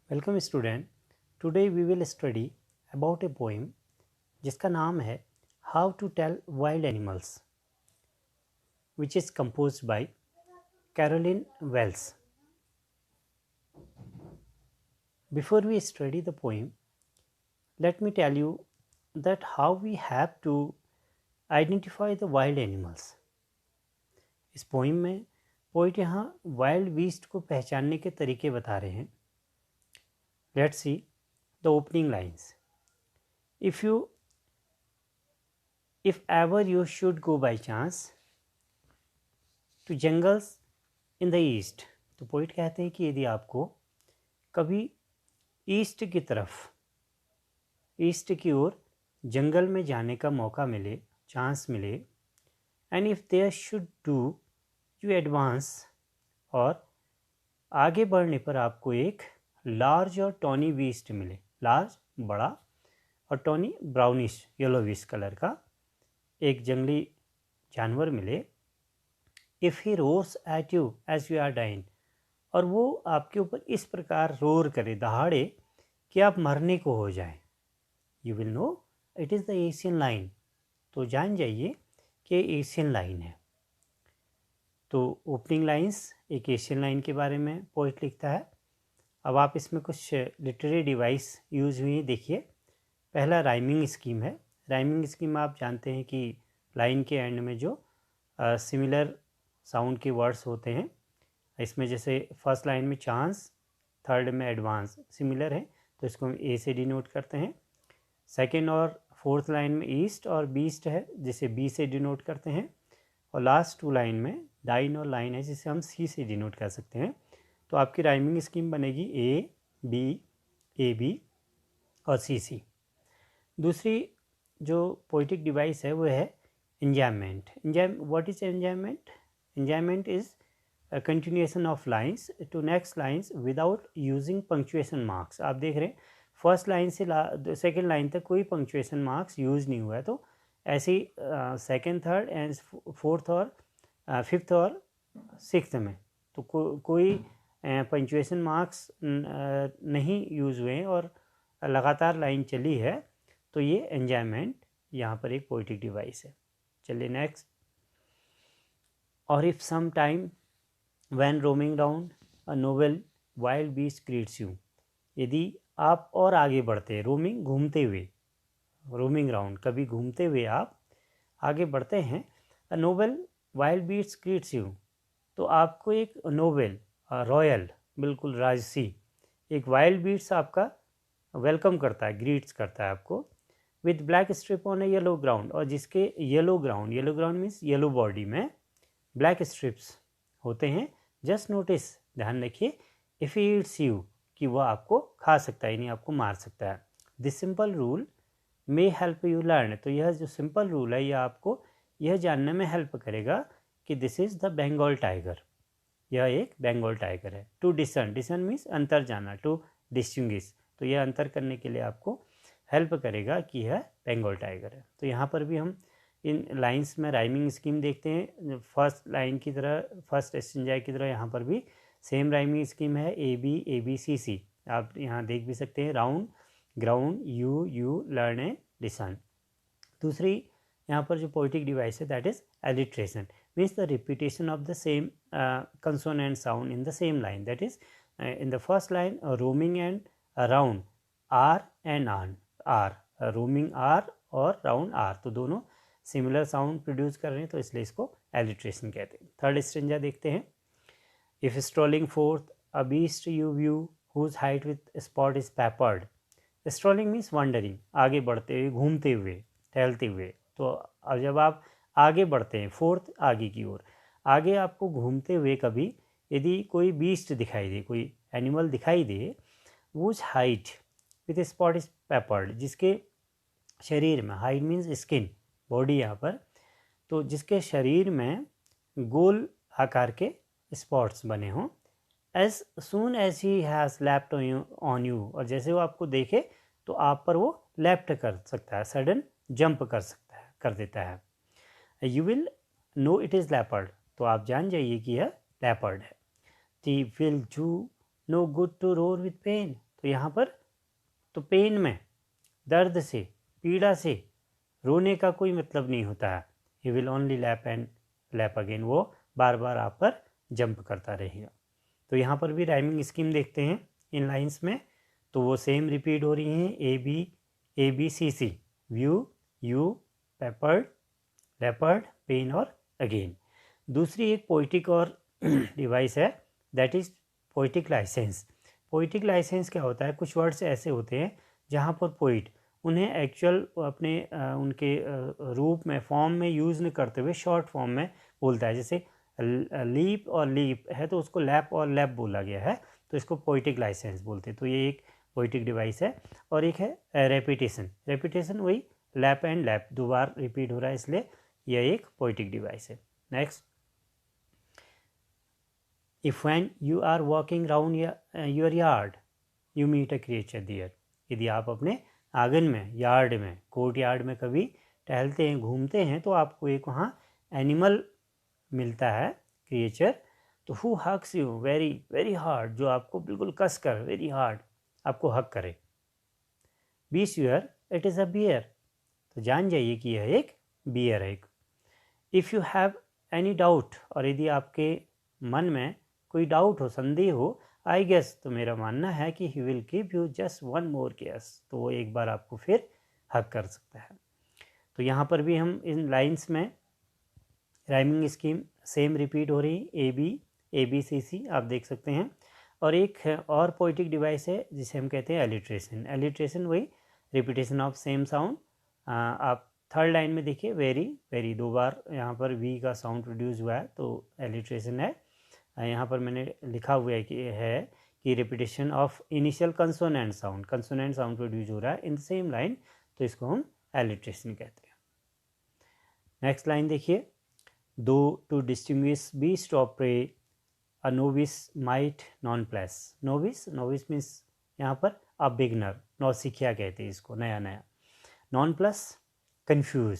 Welcome student. Today we will study about a poem जिसका नाम है how to tell wild animals which is composed by Caroline Wells. Before we study the poem, let me tell you that how we have to identify the wild animals. इस poem में poet यहाँ wild beast को पहचानने के तरीके बता रहे हैं। Let's see the opening lines. If ever you should go by chance to jungles in the east, तो पोइट कहते हैं कि यदि आपको कभी ईस्ट की ओर जंगल में जाने का मौका मिले, चांस मिले, and if there should do you advance, और आगे बढ़ने पर आपको एक लार्ज और टॉनी बीस्ट मिले, लार्ज बड़ा और टॉनी ब्राउनिश येलोविश कलर का एक जंगली जानवर मिले। If he roars at you as you are dying, और वो आपके ऊपर इस प्रकार रोर करे, दहाड़े कि आप मरने को हो जाएं, you will know it is the Asian lion. तो जान जाइए कि एशियन लाइन है। तो ओपनिंग लाइंस एक एशियन लाइन के बारे में पोइट लिखता है। अब आप इसमें कुछ लिटरेरी डिवाइस यूज़ हुई हैं, देखिए। पहला राइमिंग स्कीम है। राइमिंग स्कीम आप जानते हैं कि लाइन के एंड में जो सिमिलर साउंड के वर्ड्स होते हैं, इसमें जैसे फर्स्ट लाइन में चांस, थर्ड में एडवांस सिमिलर है, तो इसको हम ए से डिनोट करते हैं। सेकंड और फोर्थ लाइन में ईस्ट और बीस्ट है, जिसे बी से डिनोट करते हैं। और लास्ट टू लाइन में डाइन और लाइन है, जिसे हम सी से डिनोट कर सकते हैं। तो आपकी राइमिंग स्कीम बनेगी ए बी और सी। दूसरी जो पोइटिक डिवाइस है वो है enjambment. What is enjambment? Enjambment is continuation of lines to next lines without using punctuation marks. आप देख रहे हैं फर्स्ट लाइन से सेकेंड लाइन तक कोई पंक्चुएशन मार्क्स यूज नहीं हुआ है, तो ऐसे ही सेकेंड, थर्ड एंड फोर्थ और फिफ्थ और सिक्स्थ में तो कोई पंक्चुएशन मार्क्स नहीं यूज़ हुए हैं और लगातार लाइन चली है, तो ये एंजाइममेंट यहाँ पर एक पोइटिक डिवाइस है। चलिए नेक्स्ट। और if some time when roaming down a novel wild beast greets you, यदि आप और आगे बढ़ते हैं, रोमिंग घूमते हुए, रोमिंग राउंड कभी घूमते हुए आप आगे बढ़ते हैं, अ novel wild beast greets you, तो आपको एक नोवेल रॉयल, बिल्कुल राजसी एक वाइल्ड बीट्स आपका वेलकम करता है, ग्रीट्स करता है आपको, with black strip on A yellow ground, और जिसके yellow ground means yellow body में ब्लैक स्ट्रिप्स होते हैं। जस्ट नोटिस, ध्यान रखिए, इफ़ ही ईट्स यू, कि वह आपको खा सकता है, यानी आपको मार सकता है। This simple rule may help you learn, तो यह जो सिंपल रूल है यह आपको यह जानने में हेल्प करेगा कि this is the Bengal tiger, यह एक बंगाल टाइगर है। टू डिसन मीन्स अंतर जाना, टू डिस्टिंग्विश, तो यह अंतर करने के लिए आपको हेल्प करेगा कि यह बंगाल टाइगर है। तो यहाँ पर भी हम इन लाइंस में राइमिंग स्कीम देखते हैं। फर्स्ट लाइन की तरह, फर्स्ट स्टेंजा की तरह यहाँ पर भी सेम राइमिंग स्कीम है, ए बी सी। आप यहाँ देख भी सकते हैं, round, ground, you learn a discern. दूसरी यहाँ पर जो पोइटिक डिवाइस है that is alliteration, means the repetition of the same consonant sound in the same line. That is in the first line roaming and round R and R, roaming R और round R, तो दोनों similar sound produce कर रहे हैं, तो इसलिए इसको alliteration कहते हैं। थर्ड स्ट्रेंजा देखते हैं। If strolling forth a beast you view whose hide with spot is peppered. Strolling means wandering, आगे बढ़ते हुए, घूमते हुए, टहलते हुए। तो अब जब आप आगे बढ़ते हैं फोर्थ आगे की ओर, आगे आपको घूमते हुए कभी यदि कोई बीस्ट दिखाई दे, कोई एनिमल दिखाई दे, whose hide with spot is peppered, जिसके शरीर में, हाइट मीन्स स्किन, बॉडी यहाँ पर, तो जिसके शरीर में गोल आकार के स्पॉट्स बने हों। As soon as he has leapt on you, और जैसे वो आपको देखे तो आप पर वो लैप्ट कर सकता है, सडन जंप कर सकता है, कर देता है। You will know it is leopard, तो आप जान जाइए कि यह लेपर्ड है। The will do no good to roar with pain, तो यहाँ पर तो पेन में, दर्द से, पीड़ा से रोने का कोई मतलब नहीं होता है। He will only lap and lap again, वो बार बार आप पर जंप करता रहेगा। तो यहाँ पर भी राइमिंग स्कीम देखते हैं इन लाइंस में, तो वो सेम रिपीट हो रही हैं, A B C C, view, you, peppered, leopard, pain और अगेन। दूसरी एक पोइटिक और डिवाइस है, that is poetic license. Poetic license क्या होता है, कुछ वर्ड्स ऐसे होते हैं जहाँ पर पोइट उन्हें एक्चुअल अपने उनके रूप में, फॉर्म में यूज़ नहीं करते हुए शॉर्ट फॉर्म में बोलता है। जैसे लीप और लीप है तो उसको लैप और लैप बोला गया है, तो इसको पोइटिक लाइसेंस बोलते हैं। तो ये एक पोइटिक डिवाइस है। और एक है रेपिटेशन। रेपिटेशन वही लैप एंड लैप, दो बार रिपीट हो रहा है, इसलिए यह एक पोइटिक डिवाइस है। Next, if when you are walking round your yard you meet a creature there. यदि आप अपने आंगन में, यार्ड में, कोर्ट यार्ड में कभी टहलते हैं, घूमते हैं, तो आपको एक वहाँ एनिमल मिलता है, क्रिएचर, तो who hugs you very very hard, जो आपको बिल्कुल कस कर, वेरी हार्ड आपको हक करे। Be sure it is a bear, तो जान जाइए कि यह एक बियर है। If you have any doubt, और यदि आपके मन में कोई डाउट हो, संदेह हो, आई गेस, तो मेरा मानना है कि he will give you just one more guess, तो वो एक बार आपको फिर हक कर सकता है। तो यहाँ पर भी हम इन लाइंस में राइमिंग स्कीम सेम रिपीट हो रही, ए बी सी सी, आप देख सकते हैं। और एक और पोइटिक डिवाइस है जिसे हम कहते हैं एलिट्रेशन। एलिट्रेशन वही रिपीटेशन ऑफ सेम साउंड। आप थर्ड लाइन में देखिए, वेरी वेरी, दो बार यहाँ पर वी का साउंड प्रोड्यूस हुआ है, तो एलिट्रेशन है। यहाँ पर मैंने लिखा हुआ है कि repetition of initial consonant sound, consonant sound produce हो रहा है इन सेम लाइन, तो इसको हम एलिट्रेशन कहते हैं। नेक्स्ट लाइन देखिए, though to distinguish beast of prey a novice might nonplus. Novice, novice means यहाँ पर अ बिगनर, नौसिखिया कहते हैं इसको, नया नया। Nonplus confuse.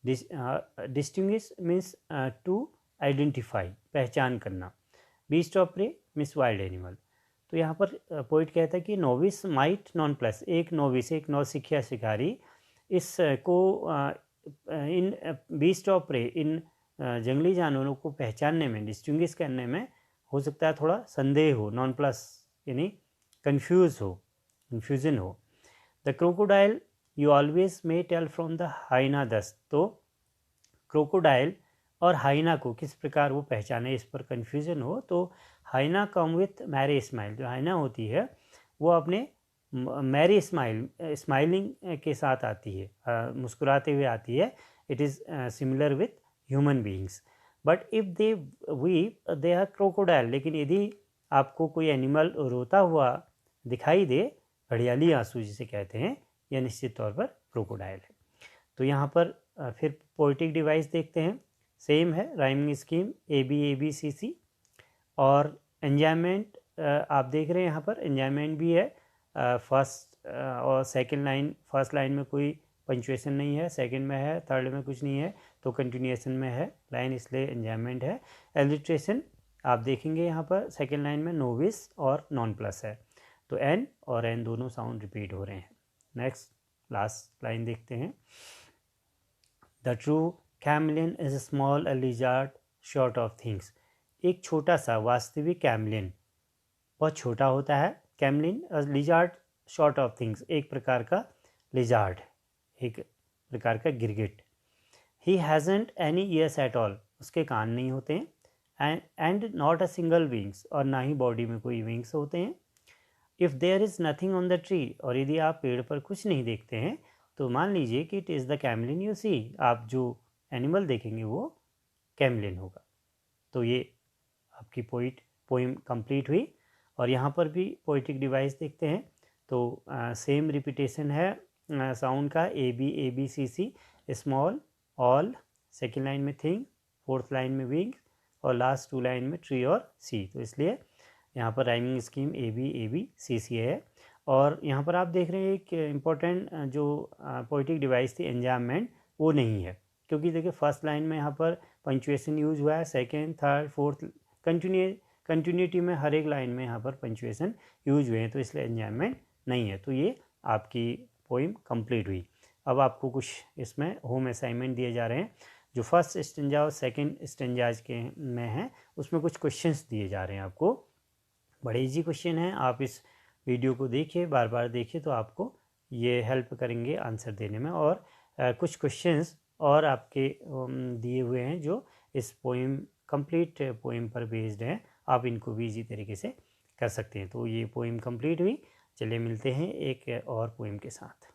Distinguish means to identify, पहचान करना। Beast of prey means wild animal. तो यहाँ पर पोइट कहता है कि नोविस माइट नॉन प्लस, एक नोविस, एक नौसिखिया शिकारी इसको इन बीस्ट ऑफ प्रे, इन जंगली जानवरों को पहचानने में, डिस्टिंग्विश करने में हो सकता है थोड़ा संदेह हो, नॉन प्लस यानी कन्फ्यूज हो, कन्फ्यूजन हो। The crocodile you always may tell from the hyena thus. तो क्रोकोडाइल और हाइना को किस प्रकार वो पहचाने, इस पर कन्फ्यूजन हो, तो हाइना कम विथ मैरी स्माइल। जो हाइना होती है वो अपने मैरी स्माइल, स्माइलिंग के साथ आती है, मुस्कुराते हुए आती है। It is similar with human beings, but if they weep they are crocodile. लेकिन यदि आपको कोई एनिमल रोता हुआ दिखाई दे, घड़ियाली आंसू जिसे कहते हैं, यह निश्चित तौर पर क्रोकोडाइल है। तो यहाँ पर फिर पोइटिक डिवाइस देखते हैं, सेम है rhyming scheme, A B C C. और एंजॉयमेंट आप देख रहे हैं यहाँ पर एंजॉयमेंट भी है। फर्स्ट और सेकंड लाइन, फर्स्ट लाइन में कोई पंचुएशन नहीं है, सेकंड में है, थर्ड में कुछ नहीं है, तो कंटिन्यूएशन में है लाइन, इसलिए एंजॉयमेंट है। एलिट्रेशन आप देखेंगे यहाँ पर सेकंड लाइन में नोविस और नॉन प्लस है, तो एन और एन दोनों साउंड रिपीट हो रहे हैं। नेक्स्ट लास्ट लाइन देखते हैं, the true chameleon is small a lizard sort of things. एक छोटा सा वास्तविक कैमलियन बहुत छोटा होता है। Chameleon lizard sort of things, एक प्रकार का लिजार्ड, एक प्रकार का गिरगिट। He hasn't any ears at all, उसके कान नहीं होते हैं। And not a single wings, और ना ही बॉडी में कोई विंग्स होते हैं। If there is nothing on the tree, और यदि आप पेड़ पर कुछ नहीं देखते हैं, तो मान लीजिए कि it is the chameleon you see, आप जो एनिमल देखेंगे वो कैमलिन होगा। तो ये आपकी पोइम कंप्लीट हुई। और यहाँ पर भी पोइटिक डिवाइस देखते हैं, तो सेम रिपीटेशन है साउंड का, A B C C, small, all, second line में थिंग, फोर्थ लाइन में विंग, और लास्ट टू लाइन में ट्री और सी। तो इसलिए यहाँ पर rhyming scheme A B C C है। और यहाँ पर आप देख रहे हैं एक इम्पॉर्टेंट जो पोइटिक डिवाइस थी एंजॉयमेंट, वो नहीं है, क्योंकि देखिए फर्स्ट लाइन में यहाँ पर पंचुएशन यूज हुआ है, सेकेंड, थर्ड, फोर्थ कंटिन्यूटी में हर एक लाइन में यहाँ पर पंचुएशन यूज हुए हैं, तो इसलिए एंजॉयमेंट नहीं है। तो ये आपकी पोइम कंप्लीट हुई। अब आपको कुछ इसमें होम असाइनमेंट दिए जा रहे हैं। जो फर्स्ट स्टेंजा और सेकंड स्टेंजाज के में हैं उसमें कुछ क्वेश्चंस दिए जा रहे हैं आपको। बड़े इजी क्वेश्चन हैं, आप इस वीडियो को देखिए, बार बार देखिए, तो आपको ये हेल्प करेंगे आंसर देने में। और कुछ क्वेश्चंस और आपके दिए हुए हैं जो इस पोइम कंप्लीट पोइम पर बेस्ड हैं, आप इनको भी इजी तरीके से कर सकते हैं। तो ये पोइम कंप्लीट हुई। चलिए मिलते हैं एक और पोइम के साथ।